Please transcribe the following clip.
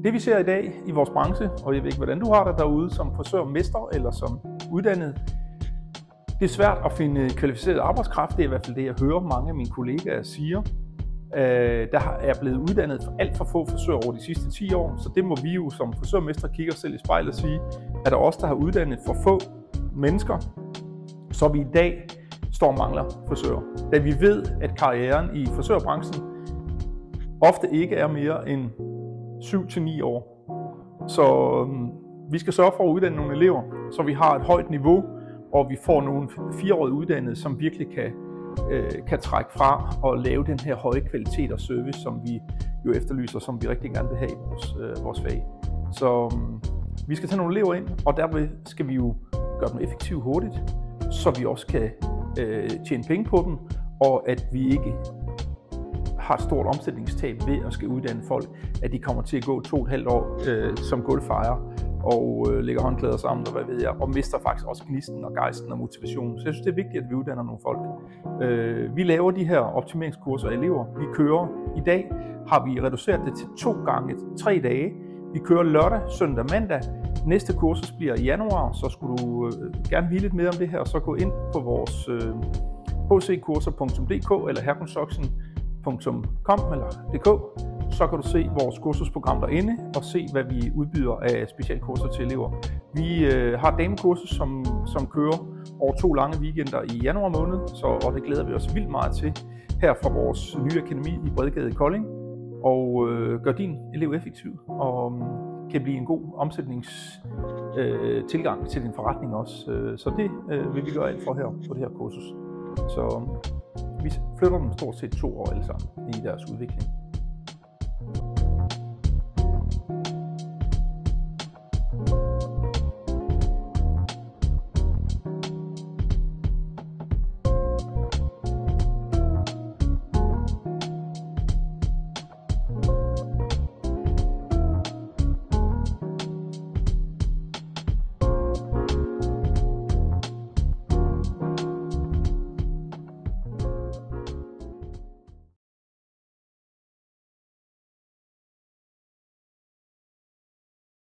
Det vi ser i dag i vores branche, og jeg ved ikke hvordan du har det derude som frisørmester eller som uddannet, det er svært at finde kvalificeret arbejdskraft. Det er i hvert fald det, jeg hører mange af mine kollegaer siger. Der er blevet uddannet for alt for få frisører over de sidste 10 år, så det må vi jo som frisørmester kigge os selv i spejlet og sige, at der også der har uddannet for få mennesker, så vi i dag står og mangler frisører. Da vi ved, at karrieren i frisørbranchen ofte ikke er mere end 7-9 år. Så vi skal sørge for at uddanne nogle elever, så vi har et højt niveau, og vi får nogle 4-årige uddannede, som virkelig kan trække fra og lave den her høje kvalitet og service, som vi jo efterlyser, som vi rigtig gerne vil have i vores fag. Så vi skal tage nogle elever ind, og derved skal vi jo gøre dem effektivt hurtigt, så vi også kan tjene penge på dem, og at vi ikke har et stort omsætningstab ved at skal uddanne folk, at de kommer til at gå 2,5 år som gulvfejer og lægger håndklæder sammen, og hvad ved jeg, og mister faktisk også gnisten og gejsten og motivationen. Så jeg synes, det er vigtigt, at vi uddanner nogle folk. Vi laver de her optimeringskurser af elever. Vi kører, i dag har vi reduceret det til 2 gange 3 dage. Vi kører lørdag, søndag, mandag. Næste kursus bliver i januar, så skulle du gerne vide lidt mere om det her, så gå ind på vores hckurser.dk eller herconstruction.com eller .dk. Så kan du se vores kursusprogram derinde og se, hvad vi udbyder af specialkurser til elever. Vi har damekursus, som kører over 2 lange weekender i januar måned, og det glæder vi os vildt meget til her fra vores nye akademi i Bredgade i Kolding, og gør din elev effektiv og kan blive en god omsætningstilgang til din forretning også. Så det vil vi gøre alt for her på det her kursus. Så vi flytter dem stort set 2 år alle sammen i deres udvikling.